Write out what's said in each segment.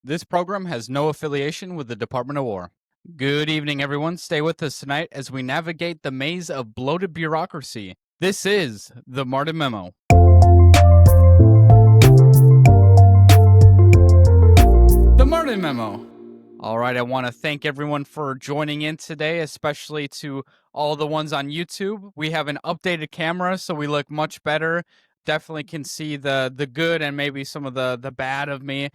This program has no affiliation with the Department of War. Good evening, everyone. Stay with us tonight as we navigate the maze of bloated bureaucracy. This is the Martin Memo. The Martin Memo. All right, I want to thank everyone for joining in today, especially to all the ones on YouTube. We have an updated camera, so we look much better. Definitely can see the good and maybe some of the bad of me.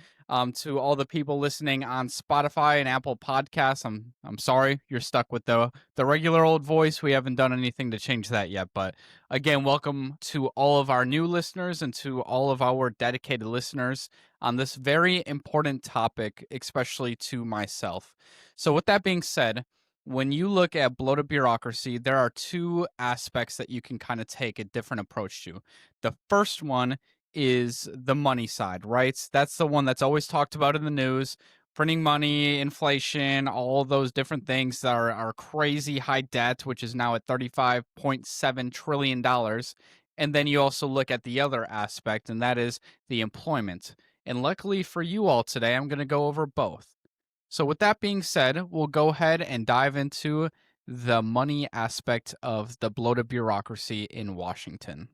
To all the people listening on Spotify and Apple Podcasts, I'm sorry you're stuck with the regular old voice. We haven't done anything to change that yet, but again, welcome to all of our new listeners and to all of our dedicated listeners on this very important topic, especially to myself. So, with that being said, when you look at bloated bureaucracy, there are two aspects that you can kind of take a different approach to. The first one is the money side, right? That's the one that's always talked about in the news. Printing money, inflation, all those different things that are crazy high debt, which is now at $35.7 trillion. And then you also look at the other aspect, and that is the employment. And luckily for you all today, I'm going to go over both. So, with that being said, we'll go ahead and dive into the money aspect of the bloated bureaucracy in Washington.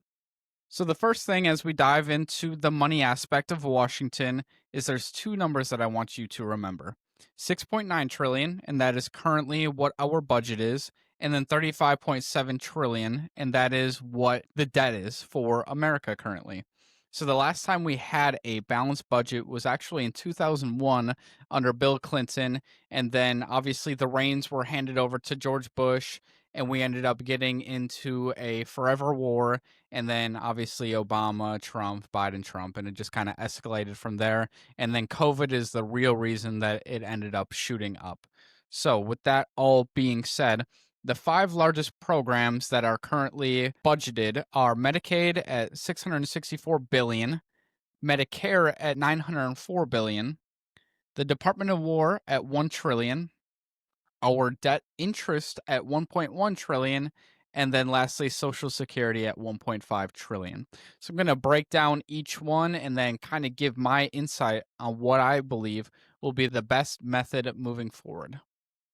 So, the first thing as we dive into the money aspect of Washington is there's two numbers that I want you to remember. 6.9 trillion, and that is currently what our budget is, and then 35.7 trillion, and that is what the debt is for America currently. So the last time we had a balanced budget was actually in 2001 under Bill Clinton, and then obviously the reins were handed over to George Bush, and we ended up getting into a forever war, and then obviously Obama, Trump, Biden, Trump, and it just kind of escalated from there. And then COVID is the real reason that it ended up shooting up. So, with that all being said, the five largest programs that are currently budgeted are Medicaid at 664 billion, Medicare at 904 billion, the Department of War at 1 trillion, our debt interest at 1.1 trillion, and then lastly Social Security at 1.5 trillion. So I'm going to break down each one and then kind of give my insight on what I believe will be the best method moving forward.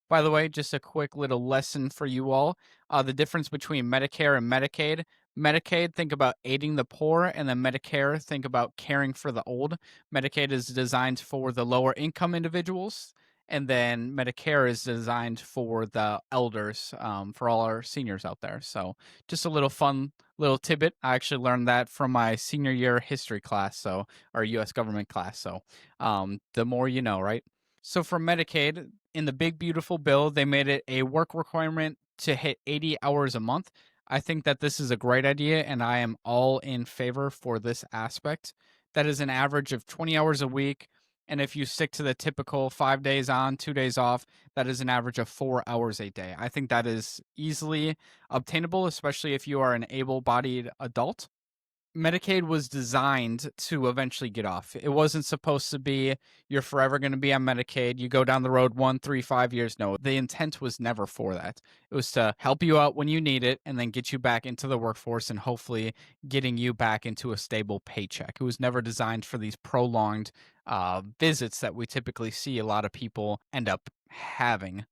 By the way, just a quick little lesson for you all. The difference between Medicare and Medicaid. Medicaid, think about aiding the poor, and then Medicare, think about caring for the old. Medicaid is designed for the lower income individuals, and then Medicare is designed for the elders, for all our seniors out there. So, just a little fun little tidbit. I actually learned that from my senior year history class, so our U.S. government class. So, the more you know, right? So for Medicaid, in the big beautiful bill, they made it a work requirement to hit 80 hours a month. I think that this is a great idea, and I am all in favor for this aspect. That is an average of 20 hours a week. And if you stick to the typical 5 days on, 2 days off, that is an average of 4 hours a day. I think that is easily obtainable, especially if you are an able bodied adult. Medicaid was designed to eventually get off. It wasn't supposed to be you're forever going to be on Medicaid. You go down the road 1, 3, 5 years. No, the intent was never for that. It was to help you out when you need it and then get you back into the workforce and hopefully getting you back into a stable paycheck. It was never designed for these prolonged visits that we typically see a lot of people end up having.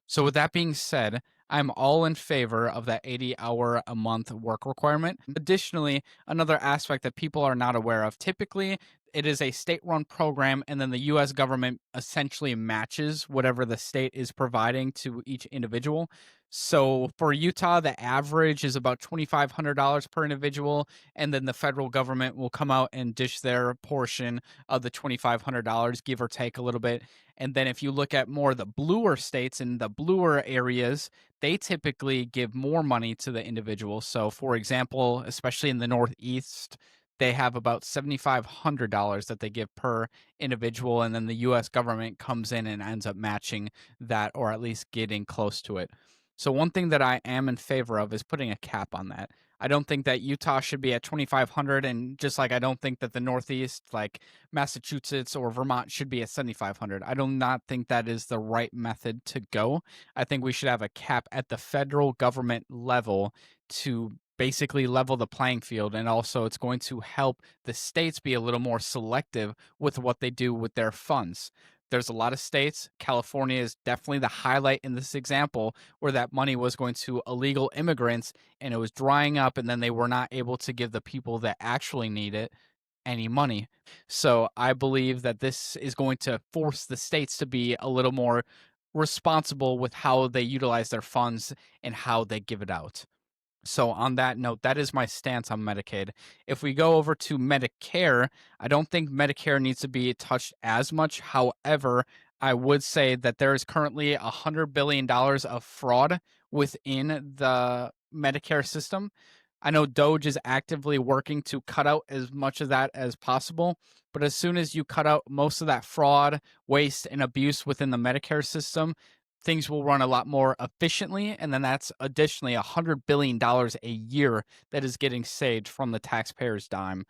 So, with that being said, I'm all in favor of that 80-hour a month work requirement. Additionally, another aspect that people are not aware of, typically it is a state run program, and then the US government essentially matches whatever the state is providing to each individual. So for Utah, the average is about $2,500 per individual, and then the federal government will come out and dish their portion of the $2,500, give or take a little bit. And then if you look at more the bluer states and the bluer areas, they typically give more money to the individual. So, for example, especially in the Northeast, they have about $7,500 that they give per individual, and then the U.S. government comes in and ends up matching that, or at least getting close to it. So, one thing that I am in favor of is putting a cap on that. I don't think that Utah should be at 2,500, and just like I don't think that the Northeast, like Massachusetts or Vermont, should be at 7,500. I do not think that is the right method to go. I think we should have a cap at the federal government level to basically level the playing field, and also it's going to help the states be a little more selective with what they do with their funds. There's a lot of states, California is definitely the highlight in this example, where that money was going to illegal immigrants and it was drying up, and then they were not able to give the people that actually need it any money. So I believe that this is going to force the states to be a little more responsible with how they utilize their funds and how they give it out. So, on that note, that is my stance on Medicaid. If we go over to Medicare, I don't think Medicare needs to be touched as much. However, I would say that there is currently $100 billion of fraud within the Medicare system. I know Doge is actively working to cut out as much of that as possible, but as soon as you cut out most of that fraud, waste, and abuse within the Medicare system, things will run a lot more efficiently. And then that's additionally $100 billion a year that is getting saved from the taxpayer's dime.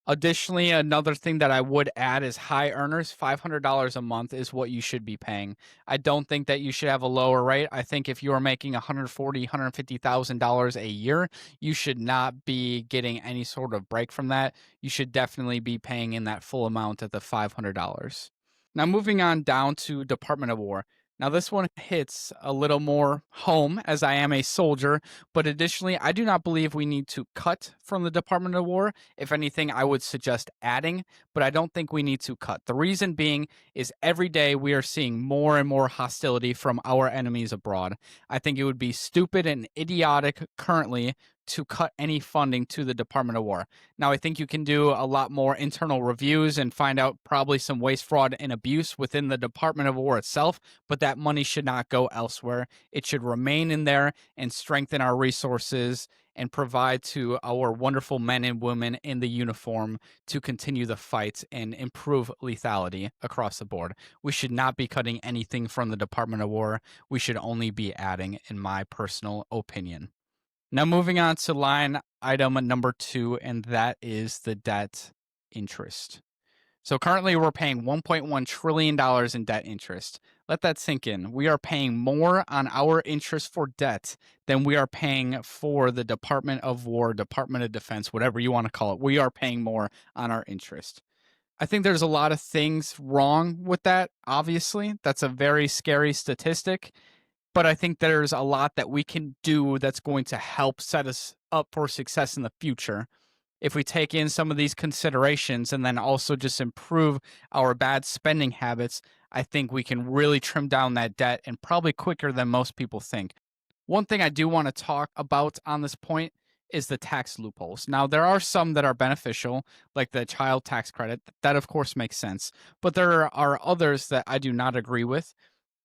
Additionally, another thing that I would add is high earners, $500 a month is what you should be paying. I don't think that you should have a lower rate. I think if you are making $140,000, $150,000 a year, you should not be getting any sort of break from that. You should definitely be paying in that full amount at the $500. Now, moving on down to Department of War. Now, this one hits a little more home as I am a soldier, but additionally, I do not believe we need to cut from the Department of War. If anything, I would suggest adding, but I don't think we need to cut. The reason being is every day we are seeing more and more hostility from our enemies abroad. I think it would be stupid and idiotic currently to cut any funding to the Department of War. Now, I think you can do a lot more internal reviews and find out probably some waste, fraud, and abuse within the Department of War itself, but that money should not go elsewhere. It should remain in there and strengthen our resources and provide to our wonderful men and women in the uniform to continue the fight and improve lethality across the board. We should not be cutting anything from the Department of War. We should only be adding, in my personal opinion. Now, moving on to line item number 2, and that is the debt interest. So currently we're paying $1.1 trillion in debt interest. Let that sink in. We are paying more on our interest for debt than we are paying for the Department of War, Department of Defense, whatever you want to call it. We are paying more on our interest. I think there's a lot of things wrong with that, obviously. That's a very scary statistic. But I think there's a lot that we can do that's going to help set us up for success in the future. If we take in some of these considerations and then also just improve our bad spending habits, I think we can really trim down that debt, and probably quicker than most people think. One thing I do want to talk about on this point is the tax loopholes. Now, there are some that are beneficial, like the child tax credit. That, of course, makes sense. But there are others that I do not agree with.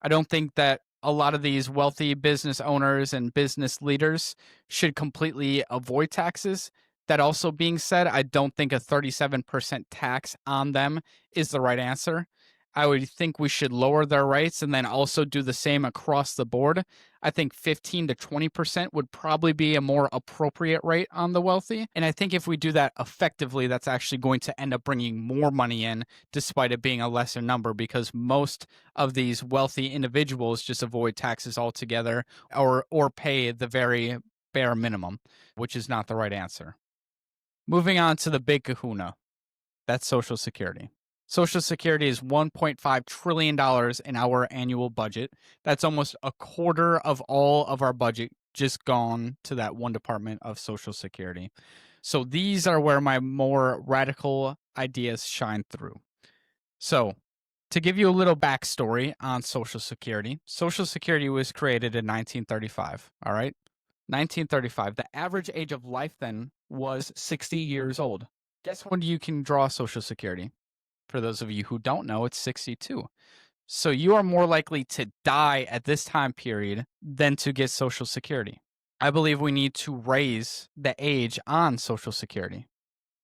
I don't think that a lot of these wealthy business owners and business leaders should completely avoid taxes. That also being said, I don't think a 37% tax on them is the right answer. I would think we should lower their rates and then also do the same across the board. I think 15 to 20% would probably be a more appropriate rate on the wealthy. And I think if we do that effectively, that's actually going to end up bringing more money in, despite it being a lesser number, because most of these wealthy individuals just avoid taxes altogether, or pay the very bare minimum, which is not the right answer. Moving on to the big kahuna, that's Social Security. Social Security is $1.5 trillion in our annual budget. That's almost a quarter of all of our budget just gone to that one department of Social Security. So these are where my more radical ideas shine through. So, to give you a little backstory on Social Security was created in 1935, all right? 1935. The average age of life then was 60 years old. Guess when you can draw Social Security? For those of you who don't know, it's 62. So you are more likely to die at this time period than to get Social Security. I believe we need to raise the age on Social Security.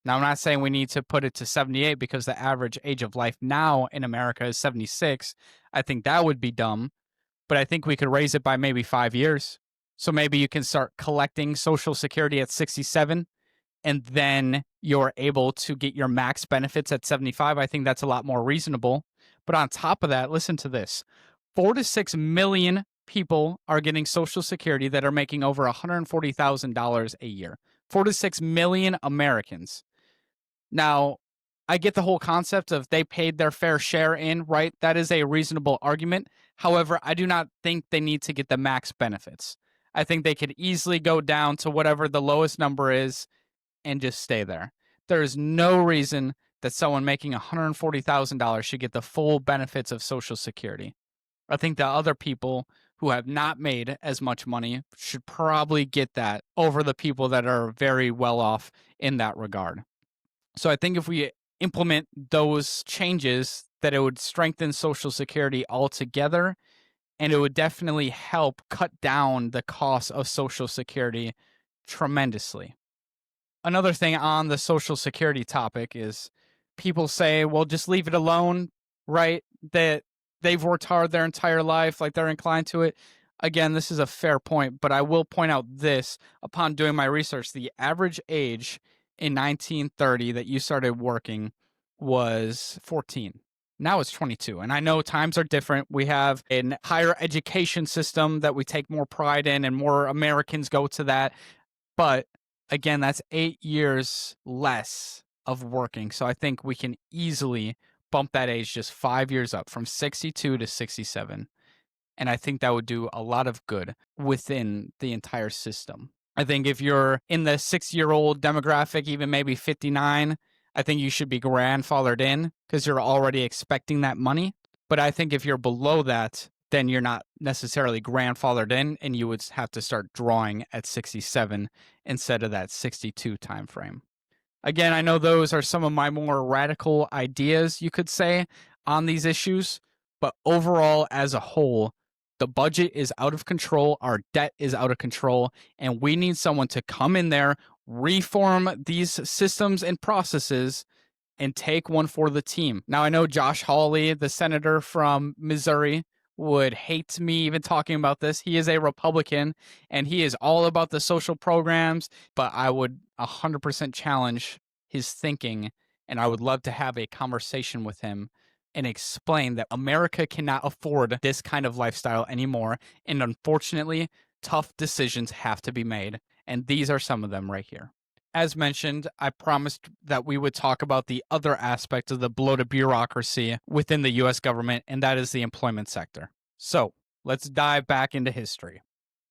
Now, I'm not saying we need to put it to 78 because the average age of life now in America is 76. I think that would be dumb, but I think we could raise it by maybe 5 years. So maybe you can start collecting Social Security at 67, and then you're able to get your max benefits at 75. I think that's a lot more reasonable. But on top of that, listen to this. 4 to 6 million people are getting Social Security that are making over $140,000 a year. 4 to 6 million Americans. Now, I get the whole concept of they paid their fair share in, right? That is a reasonable argument. However, I do not think they need to get the max benefits. I think they could easily go down to whatever the lowest number is and just stay there. There is no reason that someone making $140,000 should get the full benefits of Social Security. I think that other people who have not made as much money should probably get that over the people that are very well off in that regard. So I think if we implement those changes, that it would strengthen Social Security altogether, and it would definitely help cut down the cost of Social Security tremendously. Another thing on the Social Security topic is people say, well, just leave it alone, right? That they've worked hard their entire life, like they're inclined to it. Again, this is a fair point, but I will point out this. Upon doing my research, the average age in 1930 that you started working was 14. Now it's 22. And I know times are different. We have a higher education system that we take more pride in, and more Americans go to that. But again, that's 8 years less of working. So I think we can easily bump that age just 5 years up from 62 to 67. And I think that would do a lot of good within the entire system. I think if you're in the 6-year-old demographic, even maybe 59, I think you should be grandfathered in because you're already expecting that money. But I think if you're below that, then you're not necessarily grandfathered in, and you would have to start drawing at 67 instead of that 62 time frame. Again, I know those are some of my more radical ideas, you could say, on these issues, but overall, as a whole, the budget is out of control, our debt is out of control, and we need someone to come in there, reform these systems and processes, and take one for the team. Now, I know Josh Hawley, the senator from Missouri, would hate me even talking about this. He is a Republican, and he is all about the social programs, but I would 100% challenge his thinking, and I would love to have a conversation with him and explain that America cannot afford this kind of lifestyle anymore, and unfortunately, tough decisions have to be made, and these are some of them right here. As mentioned, I promised that we would talk about the other aspect of the bloated bureaucracy within the US government, and that is the employment sector. So, let's dive back into history.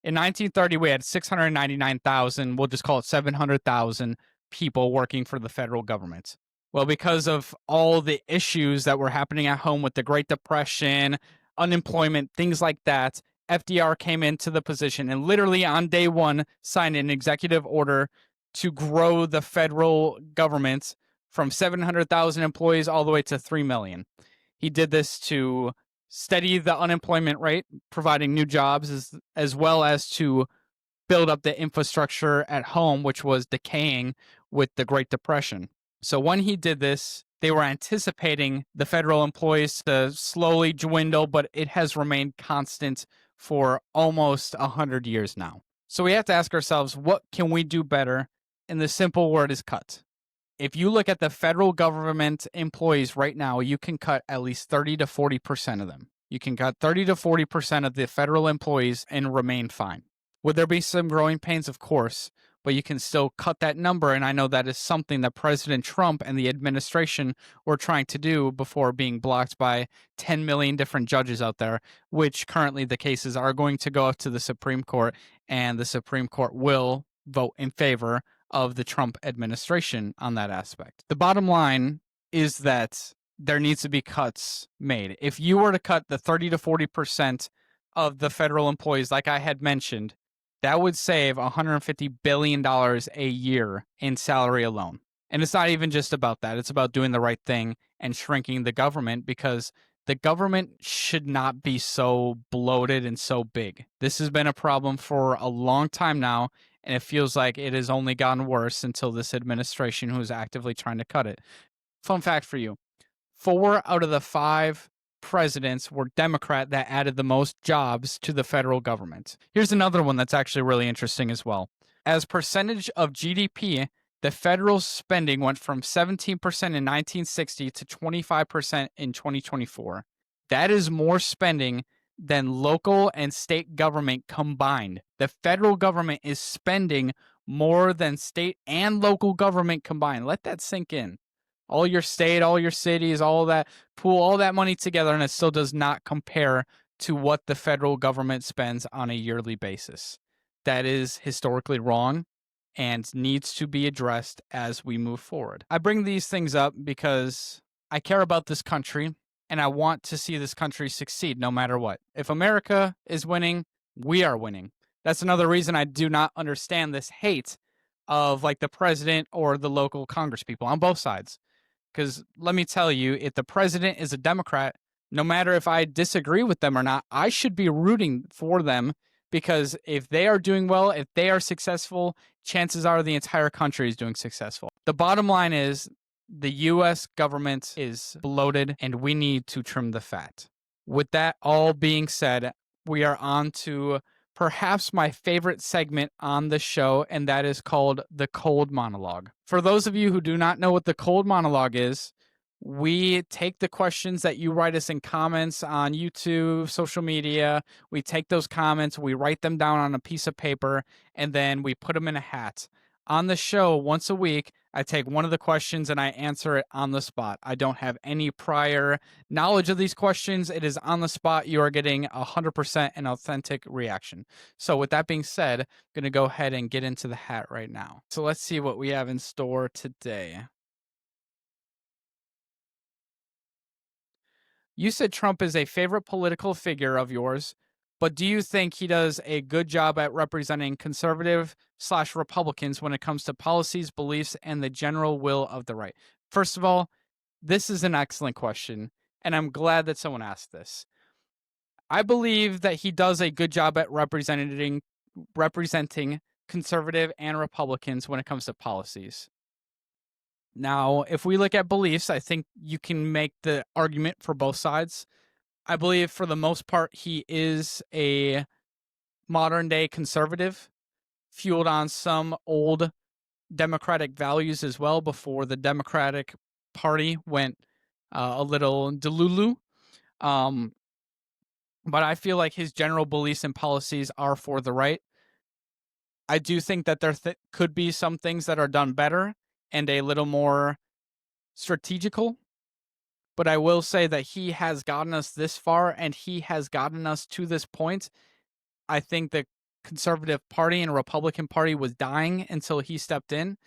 In 1930, we had 699,000, we'll just call it 700,000 people working for the federal government. Well, because of all the issues that were happening at home with the Great Depression, unemployment, things like that, FDR came into the position and literally on day one signed an executive order to grow the federal government from 700,000 employees all the way to 3 million. He did this to steady the unemployment rate, providing new jobs, as well as to build up the infrastructure at home, which was decaying with the Great Depression. So when he did this, they were anticipating the federal employees to slowly dwindle, but it has remained constant for almost 100 years now. So we have to ask ourselves, what can we do better? And the simple word is cut. If you look at the federal government employees right now, you can cut at least 30 to 40% of them. You can cut 30 to 40% of the federal employees and remain fine. Would there be some growing pains? Of course, but you can still cut that number. And I know that is something that President Trump and the administration were trying to do before being blocked by 10 million different judges out there, which currently the cases are going to go up to the Supreme Court, and the Supreme Court will vote in favor of the Trump administration on that aspect. The bottom line is that there needs to be cuts made. If you were to cut the 30 to 40% of the federal employees, like I had mentioned, that would save $150 billion a year in salary alone. And it's not even just about that. It's about doing the right thing and shrinking the government, because the government should not be so bloated and so big. This has been a problem for a long time now, and it feels like it has only gotten worse until this administration, who is actively trying to cut it. Fun fact for you, 4 out of the 5 presidents were Democrat that added the most jobs to the federal government. Here's another one that's actually really interesting as well. As percentage of GDP, the federal spending went from 17% in 1960 to 25% in 2024. That is more spending than local and state government combined. The federal government is spending more than state and local government combined. Let that sink in. All your state, all your cities, all that, pool all that money together, and it still does not compare to what the federal government spends on a yearly basis. That is historically wrong and needs to be addressed as we move forward. I bring these things up because I care about this country and I want to see this country succeed no matter what. If America is winning, we are winning. That's another reason I do not understand this hate of like the president or the local congresspeople on both sides. Because let me tell you, if the president is a Democrat, no matter if I disagree with them or not, I should be rooting for them, because if they are doing well, if they are successful, chances are the entire country is doing successful. The bottom line is the U.S. government is bloated and we need to trim the fat. With that all being said, we are on to perhaps my favorite segment on the show, and that is called the cold monologue. For those of you who do not know what the cold monologue is, we take the questions that you write us in comments on YouTube, social media. We take those comments, we write them down on a piece of paper, and then we put them in a hat. On the show, once a week, I take one of the questions and I answer it on the spot. I don't have any prior knowledge of these questions. It is on the spot. You are getting 100% an authentic reaction. So with that being said, I'm going to go ahead and get into the hat right now. So let's see what we have in store today. You said Trump is a favorite political figure of yours, but do you think he does a good job at representing conservative/Republicans when it comes to policies, beliefs, and the general will of the right? First of all, this is an excellent question, and I'm glad that someone asked this. I believe that he does a good job at representing conservative and Republicans when it comes to policies. Now, if we look at beliefs, I think you can make the argument for both sides. I believe for the most part, he is a modern day conservative, fueled on some old Democratic values as well before the Democratic Party went a little delulu. But I feel like his general beliefs and policies are for the right. I do think that there could be some things that are done better and a little more strategical. But I will say that he has gotten us this far and he has gotten us to this point. I think the Conservative Party and Republican Party was dying until he stepped in.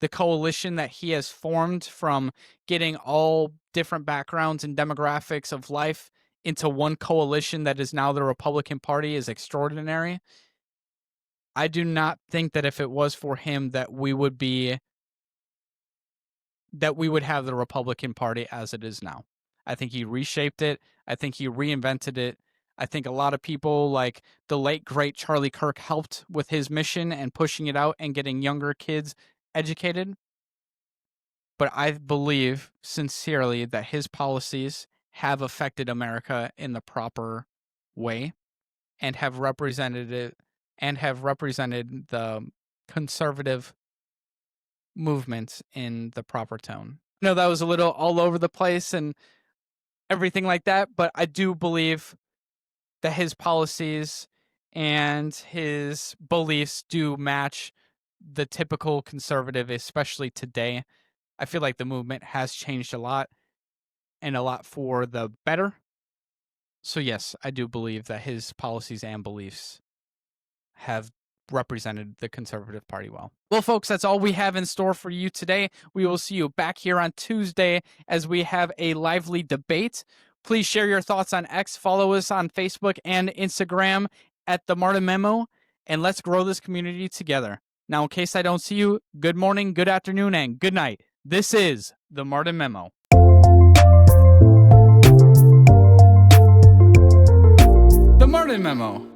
The coalition that he has formed from getting all different backgrounds and demographics of life into one coalition that is now the Republican Party is extraordinary. I do not think that if it was for him that we would have the Republican Party as it is now. I think he reshaped it. I think he reinvented it. I think a lot of people like the late, great Charlie Kirk helped with his mission and pushing it out and getting younger kids educated. But I believe sincerely that his policies have affected America in the proper way and have represented it and have represented the conservative movement in the proper tone. I know that was a little all over the place and everything like that, but I do believe that his policies and his beliefs do match the typical conservative, especially today. I feel like the movement has changed a lot and a lot for the better. So yes, I do believe that his policies and beliefs have represented the Conservative Party well. Well, folks, that's all we have in store for you today. We will see you back here on Tuesday as we have a lively debate. Please share your thoughts on X. Follow us on Facebook and Instagram at the Martin Memo, and let's grow this community together. Now, in case I don't see you, good morning, good afternoon, and good night. This is the Martin Memo. The Martin Memo.